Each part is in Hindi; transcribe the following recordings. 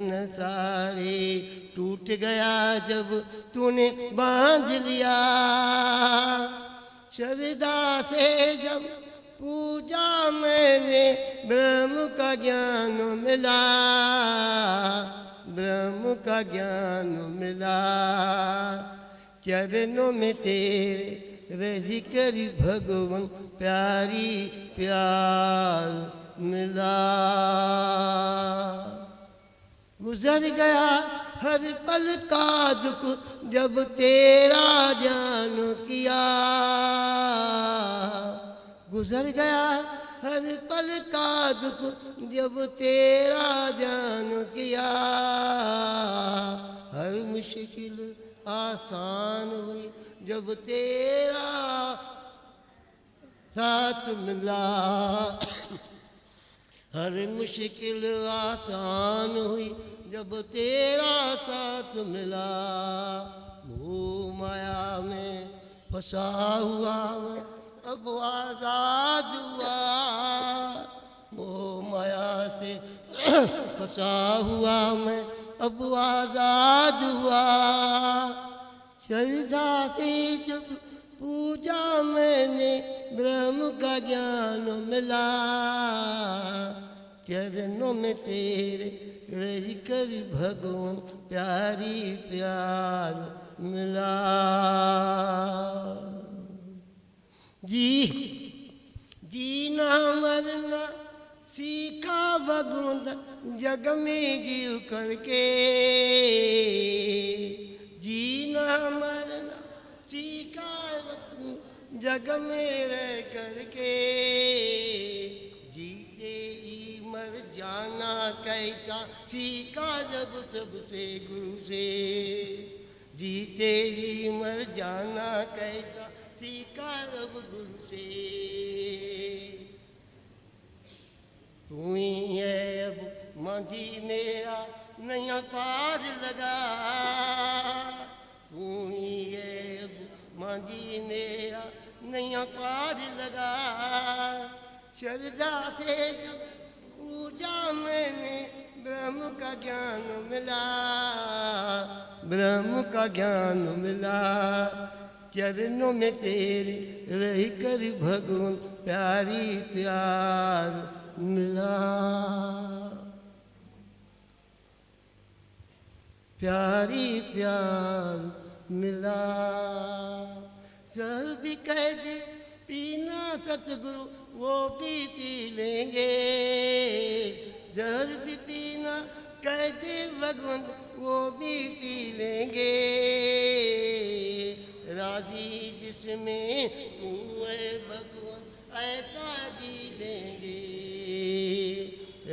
सारे टूट गया जब तूने बांध लिया। श्रद्धा से जब पूजा मैंने ब्रह्म का ज्ञान मिला, ब्रह्म का ज्ञान मिला। चरणों में तेरे रजी करी भगवान प्यारी प्यार मिला। गुजर गया हर पल का दुख जब तेरा जान किया। गुजर गया हर पल का दुख जब तेरा जान किया। हर मुश्किल आसान हुई जब तेरा साथ मिला। हर मुश्किल आसान हुई जब तेरा साथ मिला। मोह माया में फंसा हुआ मैं अब आजाद हुआ। मोह माया से फंसा हुआ मैं अब आजाद हुआ। श्रद्धा से जब पूजा मैंने ब्रह्म का ज्ञान मिला। चरणों में तेरे रही कर भगवान प्यारी प्यार मिला। जीना मरना सीखा भगवान जग में जीव करके। जीना मरना सीखा जग में रह करके। जीते ही मर जाना कैसा सीखा जब सबसे गुरु से। जीते ही मर जाना कैसा सीखा जब गुरु से। तू ही है अब मांझी मेरा नया पार लगा। तू ही है अब मांझी मेरा नया पार लगा। श्रद्धा से जब पूजा मैंने ब्रह्म का ज्ञान मिला। ब्रह्म का ज्ञान मिला। चरणों में तेरे रह कर भगवान प्यारी प्यार मिला। प्यारी प्यार मिला। जल भी कह दे पीना सतगुरु वो भी पी लेंगे। जहर भी पीना कह दे भगवान वो भी पी लेंगे। राजी जिसमें तू है भगवान ऐसा जी लेंगे।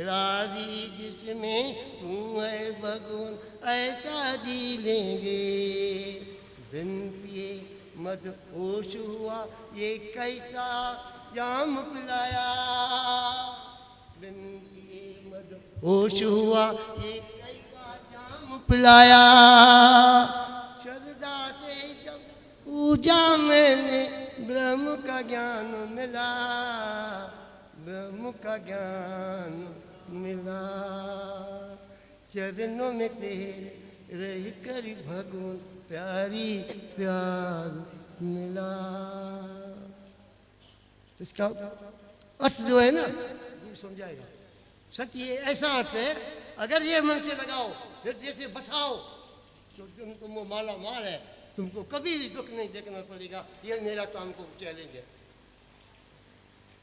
राजी जिसमें तू है भगवान ऐसा जी लेंगे। बिन पिए मद होश हुआ ये कैसा जाम पिलाया। बिन पिए मद होश हुआ ये कैसा जाम पिलाया। श्रद्धा से जब पूजा मैंने ब्रह्म का ज्ञान मिला। ब्रह्म का ज्ञान मिला। चरणों में तेरे रह कर भगवान प्यारी प्यार मिला। इसका अर्थ जो है ना वो समझाएगा। सच ये ऐसा अर्थ है अगर ये मन से लगाओ हृदय से बसाओ तो तुम माला माल है। तुमको कभी भी दुख नहीं देखना पड़ेगा। ये मेरा काम को चैलेंज है।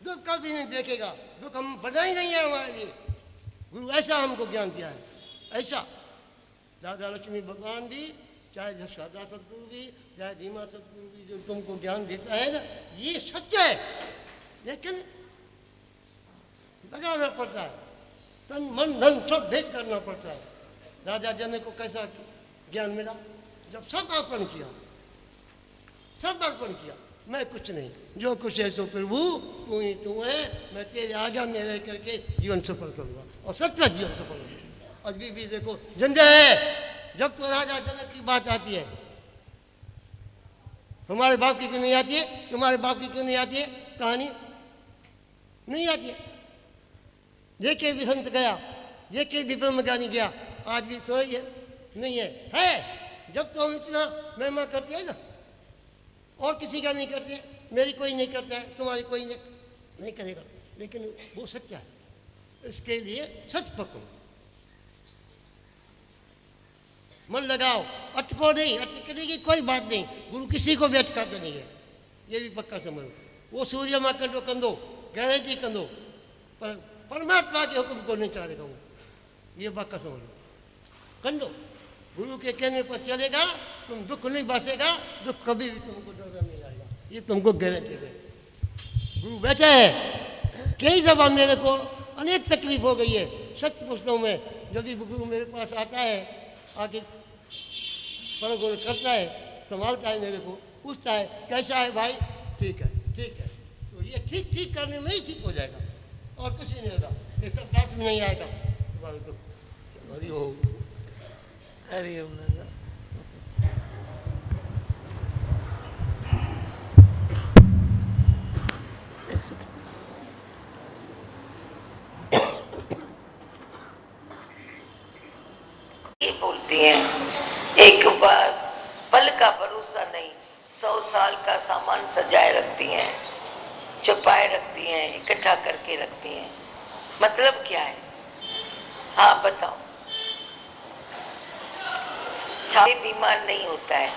दुख कभी नहीं देखेगा। दुख हम बना ही नहीं है हमारे लिए। गुरु ऐसा हमको ज्ञान दिया है। ऐसा दादा लक्ष्मी भगवान भी चाहे शारदा सतगुरु भी चाहे धीमा सतगुरु भी जो तुमको ज्ञान देता है ना ये सच है। लेकिन लगाना पड़ता है। तन मन धन सब भेज करना पड़ता है। राजा जनक को कैसा ज्ञान मिला जब सब अर्पण किया। सब अर्पण किया। मैं कुछ नहीं जो कुछ है सो प्रभु तू ही तू है। मैं तेरे आज्ञा में रह करके जीवन सफल करूँगा और सच्चा जीवन सफल होगा। अभी भी देखो झंझे जब तो राजा जनक की बात आती है हमारे बाप की क्यों नहीं आती है। तुम्हारे बाप की क्यों नहीं आती है कहानी नहीं आती है। जे के भी संत गया, जे के भी ब्रह्मज्ञानी गया, आज भी सो ही है? नहीं है। है जब तो हम इतना महिमा करते हैं ना, और किसी का नहीं करते, मेरी कोई नहीं करता है, तुम्हारी कोई नहीं करेगा, लेकिन वो सच्चा है। इसके लिए सच पकड़ो, मन लगाओ, अटको नहीं। अटकने की कोई बात नहीं, गुरु किसी को भी अटकाते नहीं है, ये भी पक्का समझो। वो सूर्य मां कंडो कंदो, गारंटी कंदो, पर परमात्मा के हुक्म को नहीं चाहेगा वो, ये पक्का समझो। कंडो गुरु के कहने पर चलेगा, तुम दुख नहीं बसेगा, दुख कभी भी तुमको नजर नहीं आएगा, ये तुमको गारंटी दे। गुरु बैठा है, कई दफा मेरे को अनेक तकलीफ हो गई है, सच पूछता हूँ मैं। जब भी गुरु मेरे पास आता है, आके परगोर करता है, संभालता है मेरे को, पूछता है कैसा है भाई, ठीक है ठीक है। तो ये ठीक ठीक करने में ही ठीक हो जाएगा, और कुछ भी नहीं होगा, ये सब डांस में नहीं आएगा तुम्हारे तो। हरि ओम हरि ओम। ये बोलती हैं, एक बार पल का भरोसा नहीं, 100 साल का सामान सजाए रखती हैं, छुपाए रखती हैं, इकट्ठा करके रखती हैं। मतलब क्या है? हाँ बताओ। छाती बीमार नहीं होता है,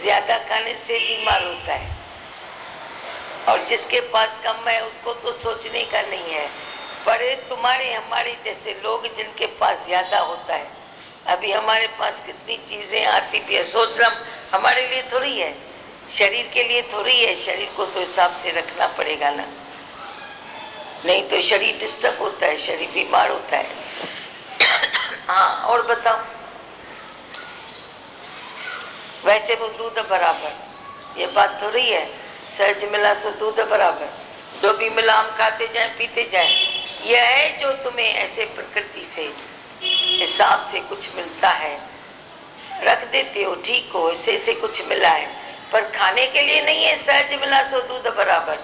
ज्यादा खाने से बीमार होता है, और जिसके पास कम है उसको तो सोचने का नहीं है। पर तुम्हारे हमारे जैसे लोग जिनके पास ज्यादा होता है, अभी हमारे पास कितनी चीजें आती भी है, सोचना हमारे लिए थोड़ी है, शरीर के लिए थोड़ी है। शरीर को तो हिसाब से रखना पड़ेगा ना, नहीं तो शरीर डिस्टर्ब होता है, शरीर बीमार होता है। हाँ और बताओ। वैसे तो दूध बराबर, ये बात थोड़ी है, सहज मिला सो दूध बराबर, जो भी मिला हम खाते जाए पीते जाए। यह है जो तुम्हें ऐसे प्रकृति से हिसाब से कुछ मिलता है, रख देते हो, ठीक हो, इसे से कुछ मिला है, पर खाने के लिए नहीं है। सहज मिला सो दूध बराबर,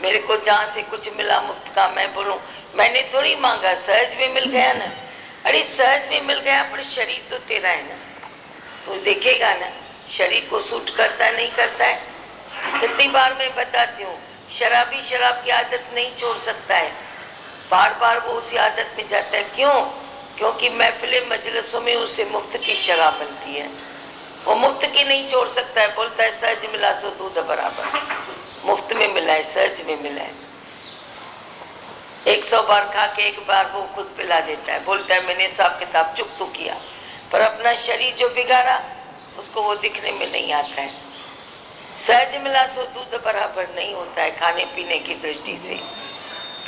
मेरे को जहाँ से कुछ मिला मुफ्त का, मैं बोलूं मैंने थोड़ी मांगा, सहज में मिल गया ना। अरे सहज में मिल गया, पर शरीर तो तेरा है ना, तो देखेगा ना शरीर को सूट करता है नहीं करता है। कितनी बार मैं बताती हूँ, शराबी शराब की आदत नहीं छोड़ सकता है, बार बार वो उसी आदत में जाता है। क्यों? क्योंकि महफिले मजलिसों में उसे मुफ्त की शराब मिलती है, वो मुफ्त की नहीं छोड़ सकता है। बोलता है सहज मिला सो दूध बराबर, मुफ्त में मिला है, सहज में मिला है। 100 बार खा के एक बार वो खुद पिला देता है, बोलता है मैंने हिसाब किताब चुक तो किया, पर अपना शरीर जो बिगाड़ा उसको वो दिखने में नहीं आता है। सहज मिला सो दूध बराबर नहीं होता है खाने पीने की दृष्टि से।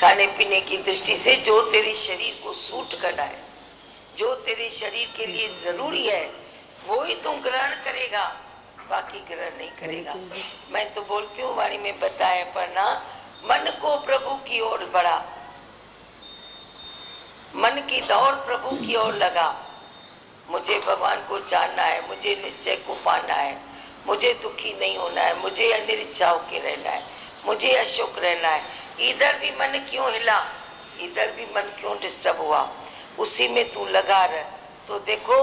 खाने पीने की दृष्टि से जो तेरे शरीर को सूट करना है, जो तेरे शरीर के लिए जरूरी है, वो ही तू ग्रहण करेगा, बाकी ग्रहण नहीं करेगा। मैं तो बोलती हूँ, वाणी में बताया पढ़ना, मन को प्रभु की ओर बढ़ा, मन की दौड़ प्रभु की ओर लगा। मुझे भगवान को जानना है, मुझे निश्चय को पाना है, मुझे दुखी नहीं होना है, मुझे अनिर्इच्छा होके रहना है, मुझे अशोक रहना है। इधर भी मन क्यों हिला, इधर भी मन क्यों डिस्टर्ब हुआ, उसी में तू लगा रह। तो देखो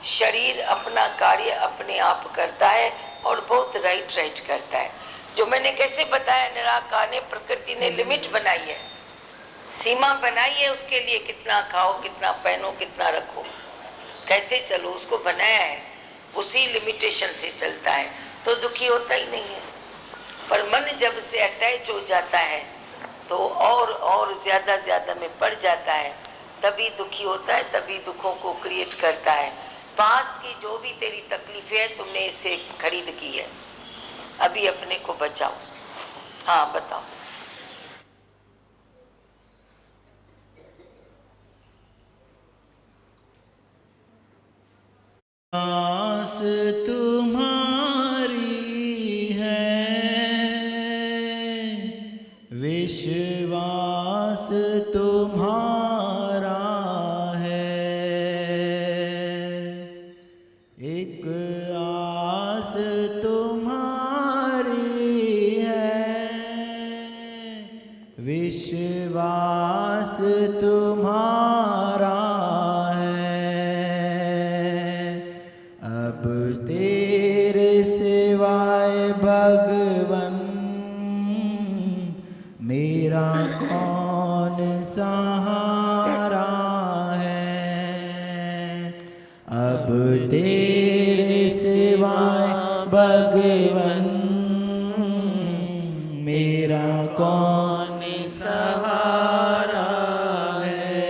शरीर अपना कार्य अपने आप करता है, और बहुत राइट करता है। जो मैंने कैसे बताया, निराकार ने, प्रकृति ने लिमिट बनाई है, सीमा बनाई है उसके लिए, कितना खाओ, कितना पहनो, कितना रखो, कैसे चलो, उसको बनाया है, उसी लिमिटेशन से चलता है, तो दुखी होता ही नहीं है। पर मन जब से अटैच हो जाता है तो और ज्यादा में पड़ जाता है, तभी दुखी होता है, तभी दुखों को क्रिएट करता है। पास्ट की जो भी तेरी तकलीफें है, तुमने इससे खरीद की है, अभी अपने को बचाओ। हाँ बताओ। आस तुम्हारी है, विश्वास तुम्हारा है, एक आस तुम्हारी है, विश्वास तुम्हारा है। अब तेरे सिवाय भगवन मेरा कौन सहारा है।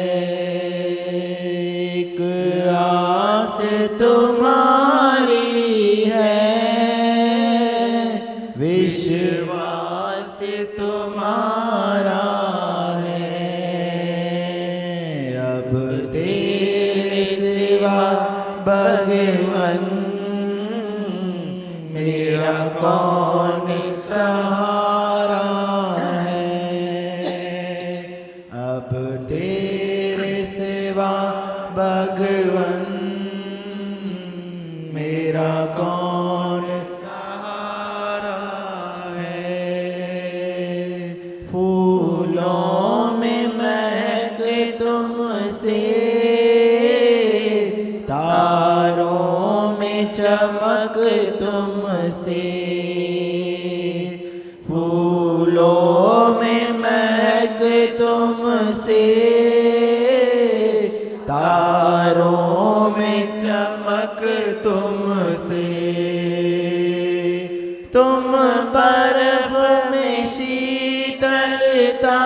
एक आस तुम्हारी है, विश्वास तुम्हारा है। अब तेरे सिवा भगवन मेरा कौन सहारा है। अब तेरे सिवा भगवन मेरा कौन सहारा है। फूलों में महक तुमसे, तारों में चमक तुमसे। फूलों में महक तुमसे, तारों में चमक तुमसे। तुम बर्फ में शीतलता,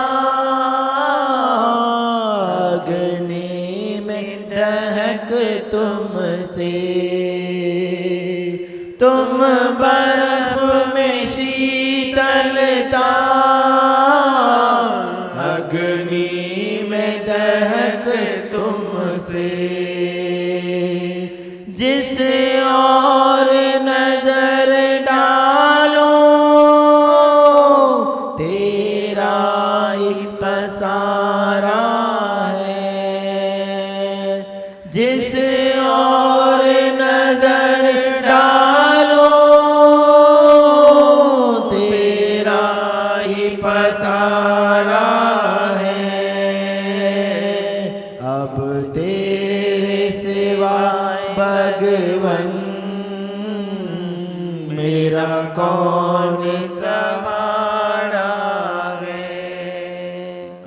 अग्नि में दहक तुमसे। तुम बर्फ में शीतलता, अग्नि में दहक तुमसे। जिस और नजर डालो तेरा ही पसारा है। जिस और नजर डालो तेरा ही पसारा है। अब तेरे सिवा भगवन मेरा कौन सहारा है।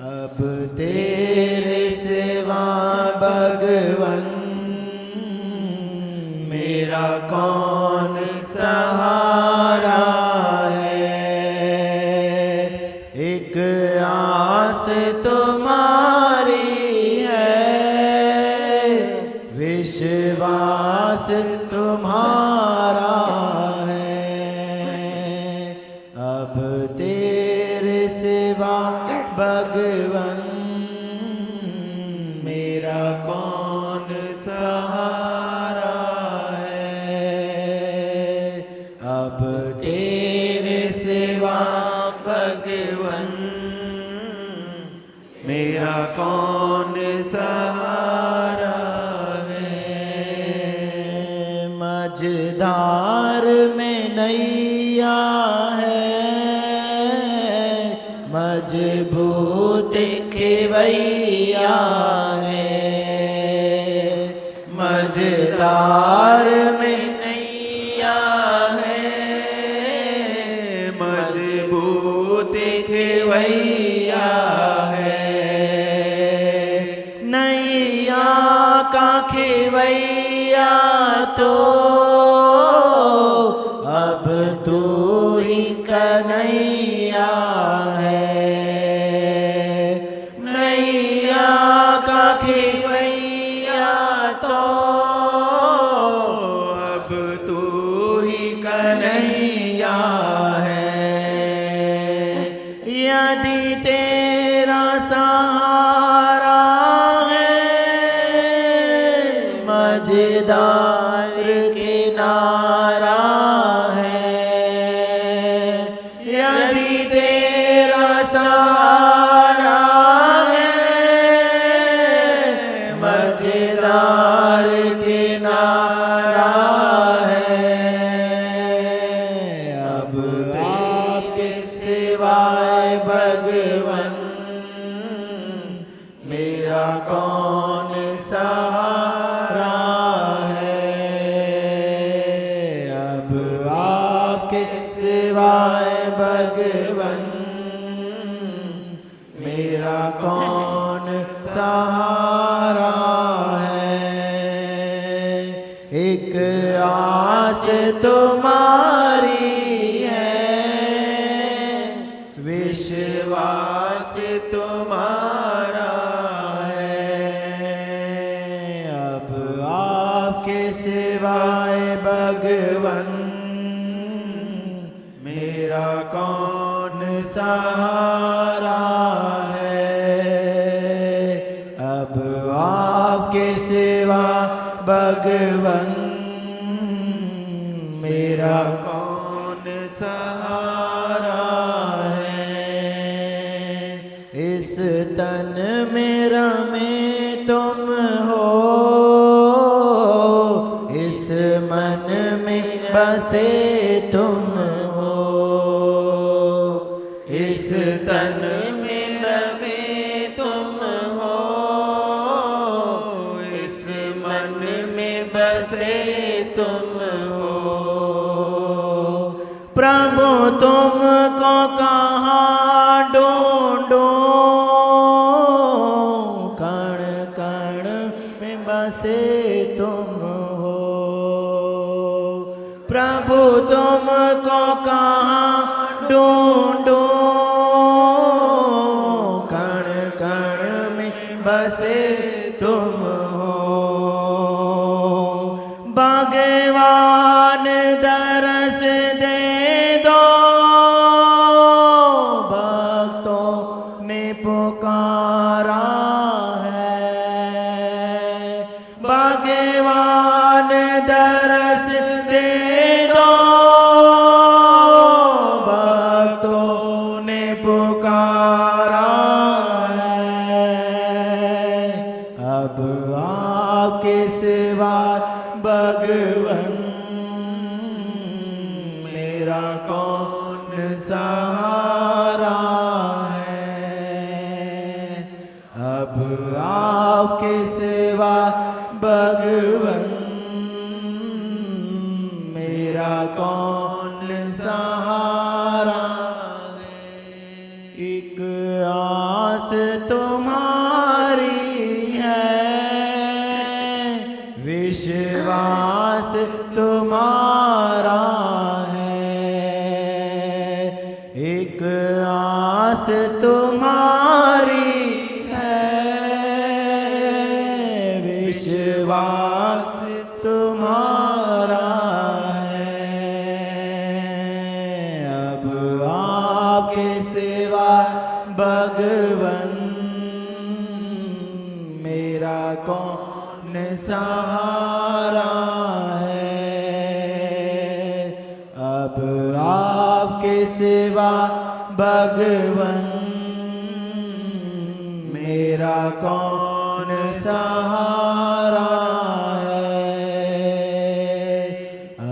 अब तेरे सिवा भगवन मेरा कौन सहारा है। एक आस तुम्हारी है, विश्वास तुम्हारा है। अब तेरे सिवा भगवन मेरा कौन सहारा है। अब तेरे सिवा भगवन मेरा कौन सहारा है। मझधार में नैया है, मजबूत खेवैया है। मझधार में नैया है, मजबूत खेवैया है। नैया का खेवैया तो अब तू ही कन्हैया है। नैया का खेवैया तो अब तू ही कन्हैया है। यदि तेरा सहारा है मझधार किनारा है। यदि तेरा सहारा है मझधार किनारा है। अब आपके सिवाय भगवन मेरा कौन सहारा है। अब आपके सिवाय भगवन मेरा कौन सहारा है। एक आस तुम्हारी है, विश्वास तुम्हारा है। अब आपके सिवाय भगवन मेरा कौन सहारा है। अब आपके सिवा भगवन मेरा कौन सहारा है। इस तन मेरा में तुम हो, इस मन में बसे तुम हो। इस तन मेरा में तुम हो, इस मन में बसे तुम हो। प्रभु तुमको कहाँ ढूंढूं, कण कण में बसे तुम हो। प्रभु तुमको कहाँ ढूंढूं, कण कण में बसे तुम हो। भगवान दरस दे दो, भक्तों ने पुकारा है। भगवान दरस दे दो, भक्तों ने पुकारा है। अब आपके सिवा भगवन मेरा कौन सहारा है। अब आपके सिवा भगवन मेरा कौन सहारा है। एक आस तुम्हारी है, विश्वास तुम्हारा है। एक आस तुम्हारी है, विश्वास तुम्हारा है। अब आपके सिवा भगवन मेरा कौन सहारा है। अब आपके सिवा भगवन मेरा कौन सहारा है।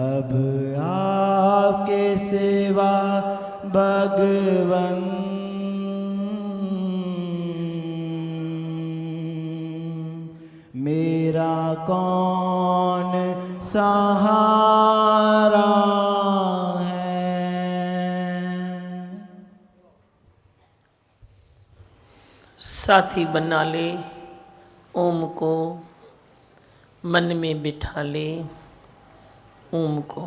अब आपके सिवा भगवन मेरा कौन सहारा है। साथी बना ले ओम को, मन में बिठा ले ओम को।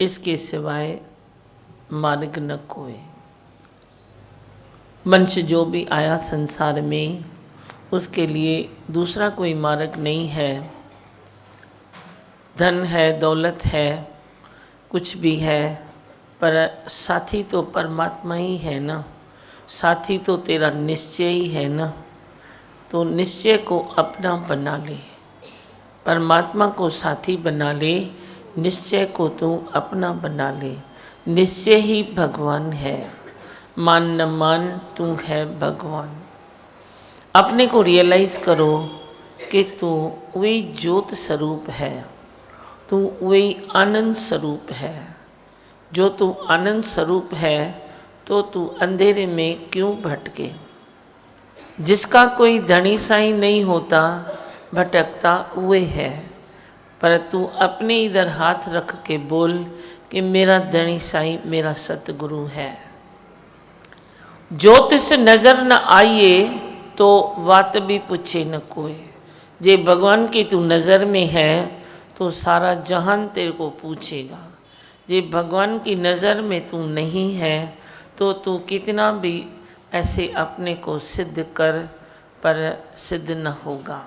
इसके सिवाय मार्ग न कोई। मनुष्य जो भी आया संसार में, उसके लिए दूसरा कोई मार्ग नहीं है। धन है, दौलत है, कुछ भी है, पर साथी तो परमात्मा ही है ना। साथी तो तेरा निश्चय ही है ना। तो निश्चय को अपना बना ले, परमात्मा को साथी बना ले, निश्चय को तू अपना बना ले। निश्चय ही भगवान है, मान न मान तू है भगवान। अपने को रियलाइज़ करो कि तू वही ज्योत स्वरूप है, तू वही आनंद स्वरूप है। जो तू आनंद स्वरूप है तो तू अंधेरे में क्यों भटके। जिसका कोई धनी साई नहीं होता, भटकता वे है। पर तू अपने इधर हाथ रख के बोल कि मेरा धनी साई मेरा सतगुरु है। ज्योतिष नजर न आइए तो बात भी पूछे न कोई। जे भगवान की तू नज़र में है तो सारा जहान तेरे को पूछेगा। जे भगवान की नज़र में तू नहीं है तो तू कितना भी ऐसे अपने को सिद्ध कर, पर सिद्ध न होगा।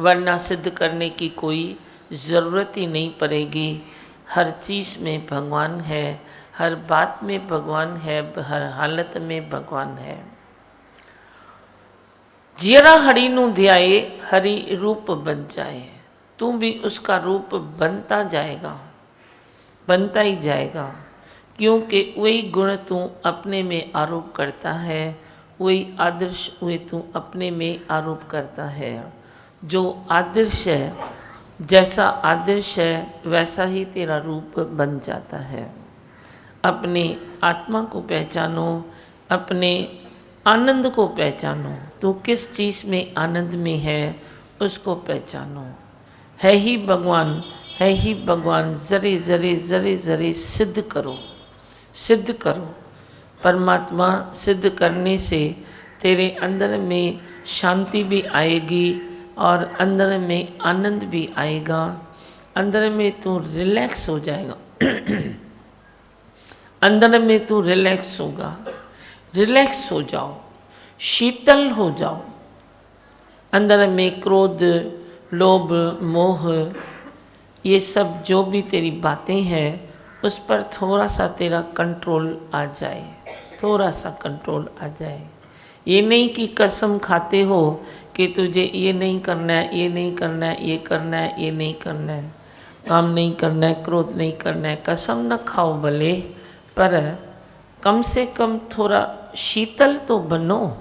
वरना सिद्ध करने की कोई ज़रूरत ही नहीं पड़ेगी। हर चीज़ में भगवान है, हर बात में भगवान है, हर हालत में भगवान है। जियरा हरि नू ध्याए हरि रूप बन जाए। तू भी उसका रूप बनता जाएगा, बनता ही जाएगा, क्योंकि वही गुण तू अपने में आरोप करता है, वही आदर्श वे तू अपने में आरोप करता है। जो आदर्श है, जैसा आदर्श है वैसा ही तेरा रूप बन जाता है। अपने आत्मा को पहचानो, अपने आनंद को पहचानो। तू किस चीज़ में आनंद में है उसको पहचानो। है ही भगवान, है ही भगवान, ज़रे ज़रे ज़रे ज़रे सिद्ध करो, सिद्ध करो। परमात्मा सिद्ध करने से तेरे अंदर में शांति भी आएगी और अंदर में आनंद भी आएगा। अंदर में तू रिलैक्स हो जाएगा अंदर में तू रिलैक्स होगा। रिलैक्स हो जाओ, शीतल हो जाओ। अंदर में क्रोध, लोभ, मोह, ये सब जो भी तेरी बातें हैं उस पर थोड़ा सा तेरा कंट्रोल आ जाए, थोड़ा सा कंट्रोल आ जाए। ये नहीं कि कसम खाते हो कि तुझे ये नहीं करना है, ये नहीं करना है, ये करना है, ये नहीं करना है, काम नहीं करना है, क्रोध नहीं करना है। कसम न खाओ भले, पर कम से कम थोड़ा शीतल तो बनो,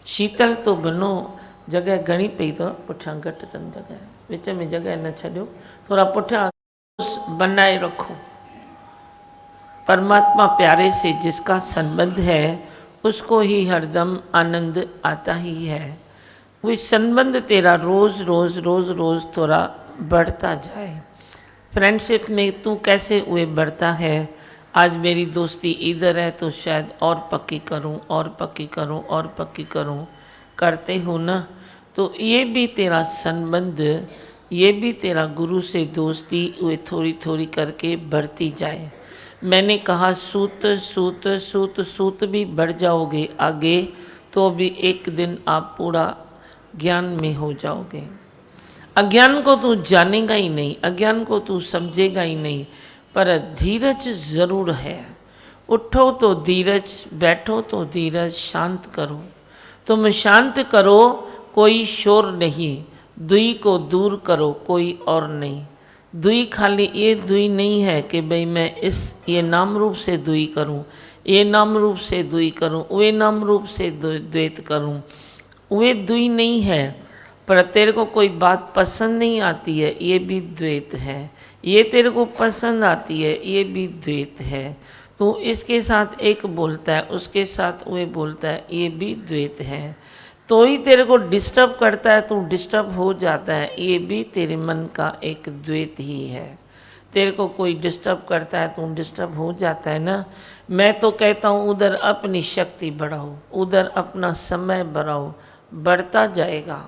शीतल तो बनो। जगह घणी पई तो पुठियां घटि अथनि जगह, विच में जगह न छॾियो, थोड़ा पुठियां बनाए रखो। परमात्मा प्यारे से जिसका संबंध है उसको ही हरदम आनंद आता ही है। वो संबंध तेरा रोज़ रोज़ रोज़ रोज़ थोड़ा बढ़ता जाए। फ्रेंडशिप में तू कैसे हुए बढ़ता है। आज मेरी दोस्ती इधर है तो शायद और पक्की करूं, और पक्की करूं, और पक्की करूं, करते हो ना। तो ये भी तेरा संबंध, ये भी तेरा गुरु से दोस्ती वे थोड़ी थोड़ी करके बढ़ती जाए। मैंने कहा सूत सूत सूत सूत भी बढ़ जाओगे आगे तो भी एक दिन आप पूरा ज्ञान में हो जाओगे। अज्ञान को तू जानेगा ही नहीं, अज्ञान को तू समझेगा ही नहीं, पर धीरज ज़रूर है। उठो तो धीरज, बैठो तो धीरज, शांत करो। तुम शांत करो, कोई शोर नहीं। दुई को दूर करो, कोई और नहीं। दुई खाली ये दुई नहीं है कि भाई मैं ये नाम रूप से दुई करूं, ये नाम रूप से दुई करूं, वे नाम रूप से द्वैत करूं, वे दुई नहीं है। पर तेरे को कोई बात पसंद नहीं आती है, ये भी द्वैत है। ये तेरे को पसंद आती है, ये भी द्वैत है। तो इसके साथ एक बोलता है, उसके साथ वे बोलता है, ये भी द्वैत है। तो ही तेरे को डिस्टर्ब करता है, तू डिस्टर्ब हो जाता है, ये भी तेरे मन का एक द्वैत ही है। तेरे को कोई डिस्टर्ब करता है, तू डिस्टर्ब हो जाता है ना। मैं तो कहता हूँ उधर अपनी शक्ति बढ़ाओ, उधर अपना समय बढ़ाओ, बढ़ता जाएगा।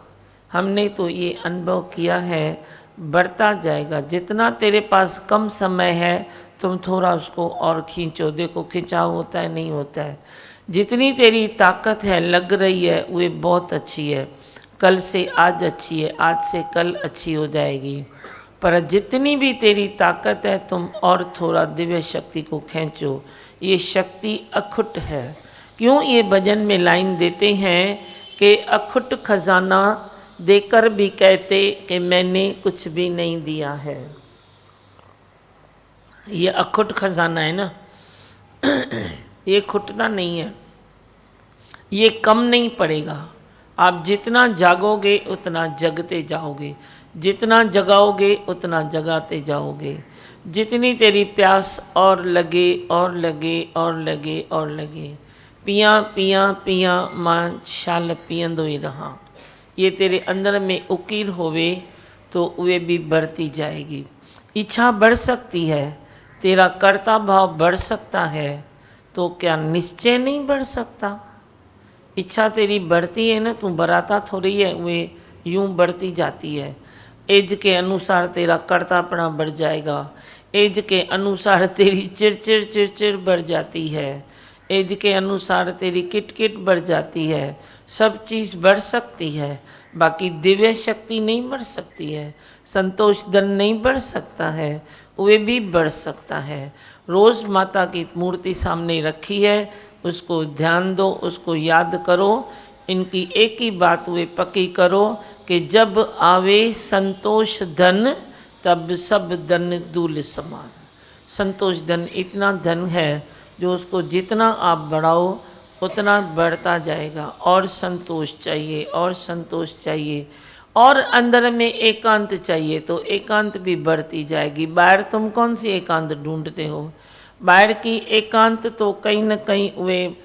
हमने तो ये अनुभव किया है, बढ़ता जाएगा। जितना तेरे पास कम समय है तुम थोड़ा उसको और खींचो। देखो खिंचाव होता है, नहीं होता है। जितनी तेरी ताकत है लग रही है वे बहुत अच्छी है, कल से आज अच्छी है, आज से कल अच्छी हो जाएगी। पर जितनी भी तेरी ताकत है तुम और थोड़ा दिव्य शक्ति को खींचो। ये शक्ति अखुट है। क्यों ये भजन में लाइन देते हैं कि अखुट खजाना देकर भी कहते कि मैंने कुछ भी नहीं दिया है। ये अखुट खजाना है ना, ये खुटता नहीं है, ये कम नहीं पड़ेगा। आप जितना जागोगे उतना जगते जाओगे, जितना जगाओगे उतना जगाते जाओगे। जितनी तेरी प्यास और लगे और लगे और लगे और लगे, पिया पिया पिया मां शाल पियंदो ही रहा। ये तेरे अंदर में उकीर होवे तो वे भी बढ़ती जाएगी। इच्छा बढ़ सकती है, तेरा कर्ता भाव बढ़ सकता है, तो क्या निश्चय नहीं बढ़ सकता। इच्छा तेरी बढ़ती है ना, तू बढ़ाता थोड़ी है, वे यूं बढ़ती जाती है। एज के अनुसार तेरा कर्तापना बढ़ जाएगा, एज के अनुसार तेरी चिड़चिड़ चिड़चिड़ बढ़ जाती है, एज के अनुसार तेरी किटकिट बढ़ जाती है। सब चीज़ बढ़ सकती है, बाकी दिव्य शक्ति नहीं बढ़ सकती है। संतोष धन नहीं बढ़ सकता है, वे भी बढ़ सकता है। रोज़ माता की मूर्ति सामने रखी है, उसको ध्यान दो, उसको याद करो। इनकी एक ही बात वे पक्की करो कि जब आवे संतोष धन तब सब धन दूल समान। संतोष धन इतना धन है जो उसको जितना आप बढ़ाओ उतना बढ़ता जाएगा। और संतोष चाहिए, और संतोष चाहिए, और अंदर में एकांत चाहिए तो एकांत भी बढ़ती जाएगी। बाहर तुम कौन सी एकांत ढूंढते हो? बाहर की एकांत तो कहीं न कहीं वे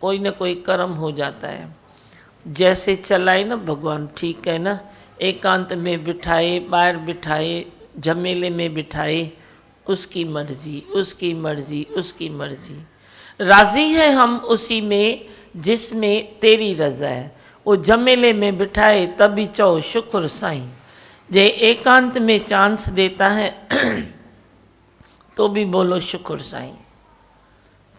कोई न कोई कर्म हो जाता है। जैसे चलाए ना भगवान, ठीक है ना, एकांत में बिठाए, बाहर बिठाए, झमेले में बिठाए, उसकी मर्जी, उसकी मर्जी, उसकी मर्जी। राज़ी है हम उसी में जिसमें तेरी रज़ा है। वो झमेले में बिठाए तभी चो शुक्र साईं। जे एकांत में चांस देता है तो भी बोलो शुक्र साईं।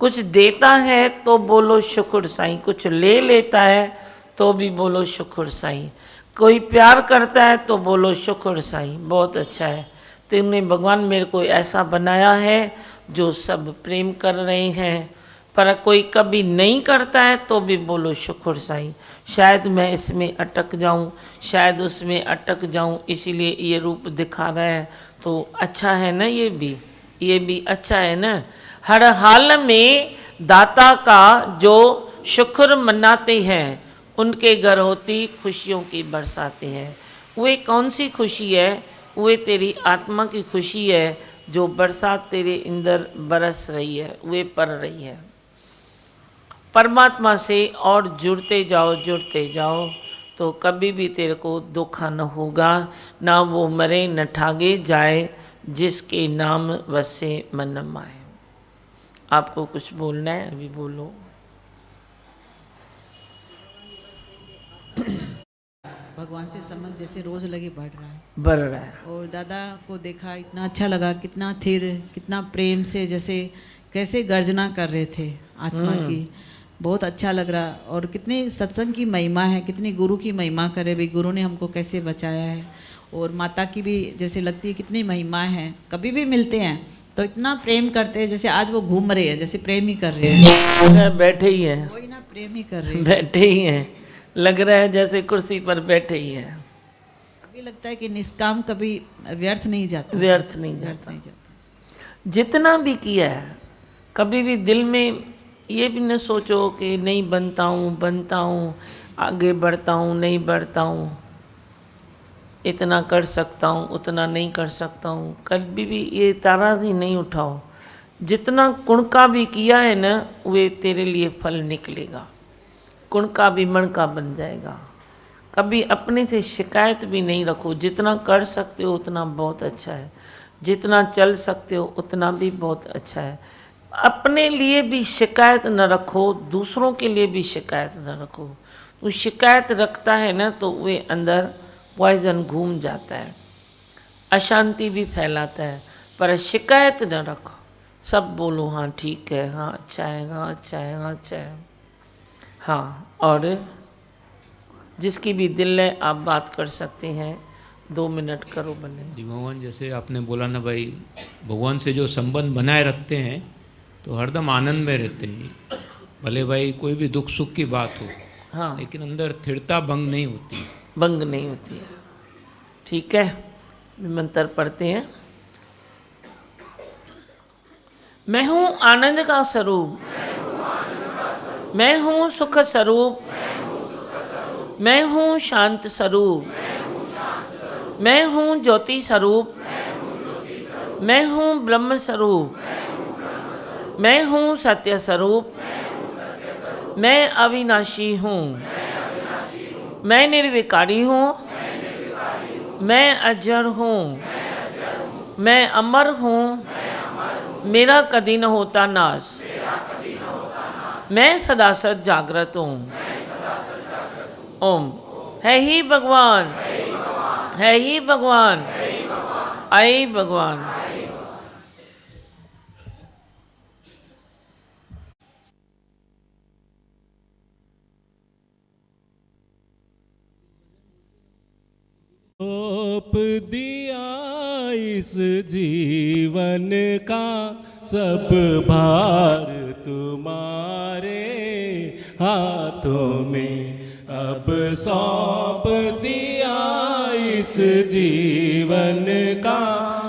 कुछ देता है तो बोलो शुक्र साईं, कुछ ले लेता है तो भी बोलो शुक्र साईं। कोई प्यार करता है तो बोलो शुक्र साईं, बहुत अच्छा है, तुमने भगवान मेरे को ऐसा बनाया है जो सब प्रेम कर रहे हैं। पर कोई कभी नहीं करता है तो भी बोलो शुक्र साईं। शायद मैं इसमें अटक जाऊं, शायद उसमें अटक जाऊं, इसीलिए ये रूप दिखा रहा है। तो अच्छा है ना, ये भी अच्छा है ना। हर हाल में दाता का जो शुक्र मनाते हैं उनके घर होती खुशियों की बरसाते हैं। वे कौन सी खुशी है? वे तेरी आत्मा की खुशी है जो बरसात तेरे अंदर बरस रही है, वे पड़ रही है। परमात्मा से और जुड़ते जाओ तो कभी भी तेरे को धोखा न होगा। ना वो मरे न ठागे जाए, जिसके नाम वसे मन माए। आपको कुछ बोलना है? अभी बोलो। भगवान से संबंध जैसे रोज लगे बढ़ रहा है। और दादा को देखा, इतना अच्छा लगा, कितना थिर, कितना प्रेम से, जैसे कैसे गर्जना कर रहे थे आत्मा की, बहुत अच्छा लग रहा। और कितनी सत्संग की महिमा है, कितनी गुरु की महिमा करे भाई, गुरु ने हमको कैसे बचाया है। और माता की भी जैसे लगती है कितनी महिमा है। कभी भी मिलते हैं तो इतना प्रेम करते हैं, जैसे आज वो घूम रहे हैं, जैसे प्रेम ही कर रहे हैं। बैठे ही हैं, वही ना, प्रेम ही कर रहे हैं, बैठे ही हैं, लग रहा है जैसे कुर्सी पर बैठे ही है। कभी लगता है कि निष्काम कभी व्यर्थ नहीं जाता, व्यर्थ नहीं जाता। जितना भी किया है, कभी भी दिल में ये भी न सोचो कि नहीं बनता हूँ, आगे बढ़ता हूँ, नहीं बढ़ता हूँ, इतना कर सकता हूँ, उतना नहीं कर सकता हूँ। कभी भी ये तारा ही नहीं उठाओ। जितना गुण का भी किया है ना, वे तेरे लिए फल निकलेगा। गुण का भी मन का बन जाएगा। कभी अपने से शिकायत भी नहीं रखो। जितना कर सकते हो उतना बहुत अच्छा है, जितना चल सकते हो उतना भी बहुत अच्छा है। अपने लिए भी शिकायत न रखो, दूसरों के लिए भी शिकायत न रखो। वो शिकायत रखता है ना तो वे अंदर पॉइजन घूम जाता है, अशांति भी फैलाता है। पर शिकायत न रखो, सब बोलो हाँ ठीक है, हाँ अच्छा है, हाँ अच्छा है, हाँ अच्छा है, हाँ। और जिसकी भी दिल है आप बात कर सकते हैं, 2 मिनट करो बने। जी भगवान, जैसे आपने बोला ना भाई, भगवान से जो संबंध बनाए रखते हैं तो हरदम आनंद में रहते हैं। भले भाई कोई भी दुख सुख की बात हो, हाँ, लेकिन अंदर स्थिरता भंग नहीं होती, भंग नहीं होती है। ठीक है, मंत्र पढ़ते हैं। मैं हूँ आनंद का स्वरूप, मैं हूँ सुख स्वरूप, मैं हूँ शांत स्वरूप, मैं हूँ ज्योति स्वरूप, मैं हूँ ब्रह्म स्वरूप, मैं हूँ सत्य स्वरूप, मैं अविनाशी हूँ, मैं निर्विकारी हूँ, मैं अजर हूँ, मैं अमर हूँ, मेरा कभी न होता नाश, मैं सदा सद जागृत हूँ। ओम। है ही भगवान, है ही भगवान, आई भगवान। सौंप दिया इस जीवन का सब भार तुम्हारे हाथों में, अब सौंप दिया इस जीवन का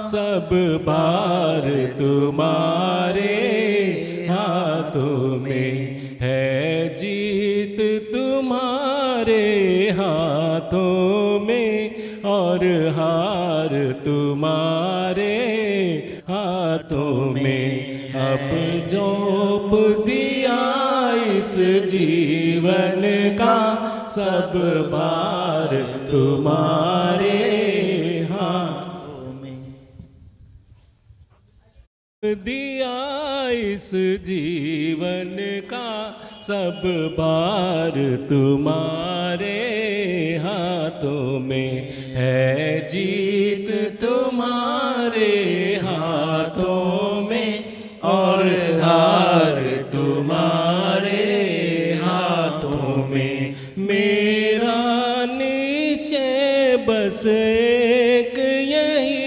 सब भार तुम्हारे हाथों में, है जीत तुम्हारे हाथों में और हार तुम्हारे हाथों में, अब सौंप दिया इस जीवन का सब भार तुम्हारे हाथों में, दिया इस जीवन का सब भार तुम्हारे हाथों में, है जीत तुम्हारे हाथों में और हार तुम्हारे हाथों में, मेरा नीचे बस एक यही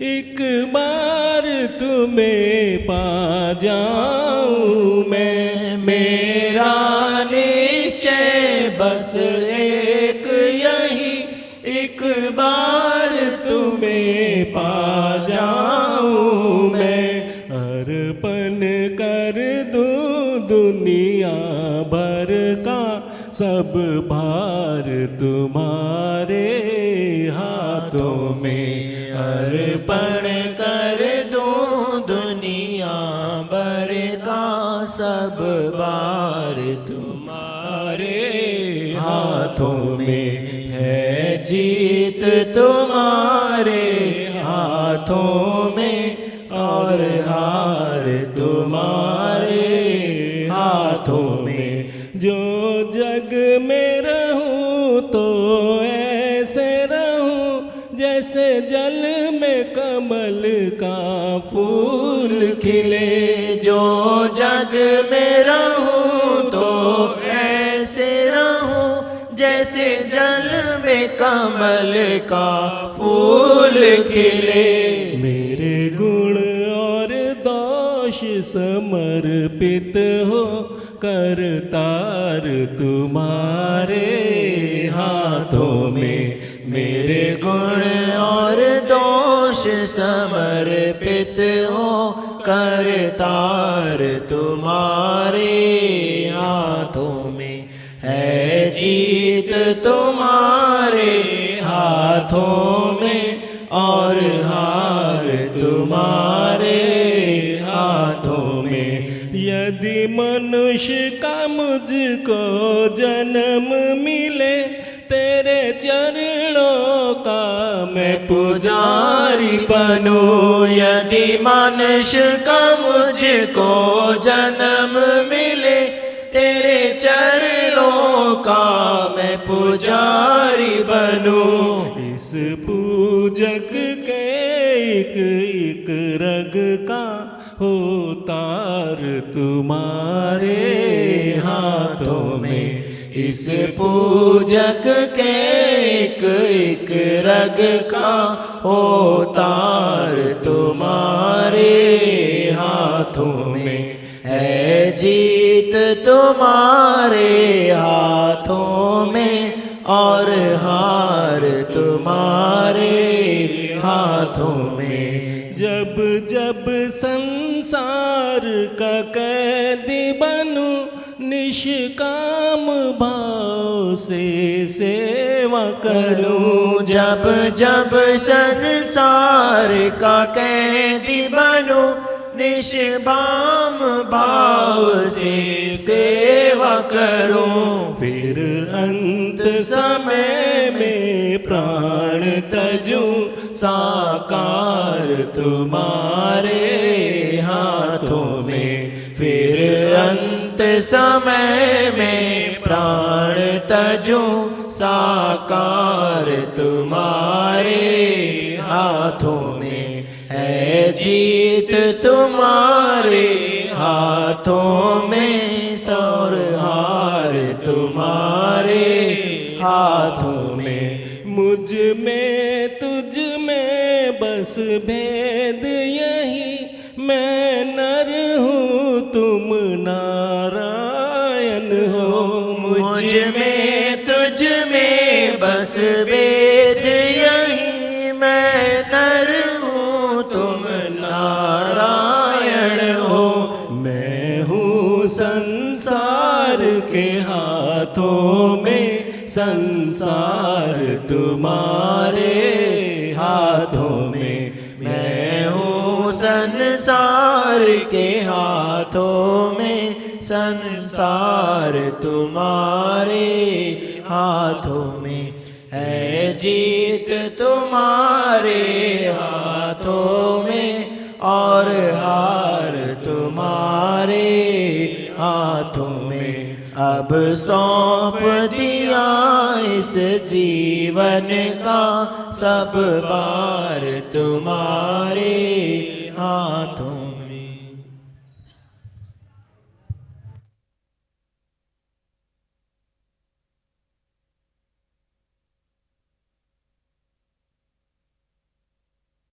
एक बार तुम्हें पा जाऊं मैं, मेरा निश्चय बस एक यही एक बार तुम्हें पा जाऊं मैं, अर्पण कर दूं दुनिया भर का सब भार तुम्हारे हाथों में, अर्पण कर दूं दुनिया भर का सब भार तुम्हारे हाथों में, है जीत तुम्हारे हाथों में और हार तुम्हारे हाथों में, जो जग में रहूं तो ऐसे रहूं जैसे जल में कमल का फूल खिले, जो जग में रहूं तो ऐसे रहूं जैसे जल में कमल का फूल खिले, मेरे गुण और दोष समर्पित हो करतार तुम्हारे हाथों में, मेरे गुण और दोष समर्पित हो करतार तुम्हारे हाथों में, है जीत तुम्हारे हाथों में और हार तुम्हारे हाथों में, यदि मनुष्य का मुझको जन्म मिले तेरे चरणों का मैं पुजारी बनूं, यदि मनुष्य का मुझको जन्म मिले तेरे चरणों का मैं पुजारी बनूं, इस पूजक के एक एक रग का हो तार तुम्हारे हाथों में, इस पूजक के एक एक रग का हो तार तुम्हारे हाथों में, है जीत तुम्हारे हाथों में और हार तुम्हारे हाथों में, जब जब संसार का कैदी बनूं निष्काम भाव से सेवा करूं, जब जब संसार का कैदी बनूं निष्काम भाव से सेवा करूं, फिर अंत समय में प्राण तजूं साकार तुम्हारे हाथों में, फिर अंत समय में प्राण तजूं साकार तुम्हारे हाथों में है जीत तुम्हारे हाथों में और हार तुम्हारे हाथों में। मुझ में तुझ में बस भेद यही, मैं नर हूँ तुम नारायण हो। मुझ में तुझ में बस भेद यही, मैं नर हूँ तुम नारायण हो। मैं हूँ संसार के हाथों में, संसार तुम्हारे हाथों में। मैं हूँ संसार के हाथों में, संसार तुम्हारे हाथों में है जीत तुम्हारे हाथों में और हार तुम्हारे हाथों में। अब सौंप दिया इस जीवन का सब भार तुम्हारे हाथों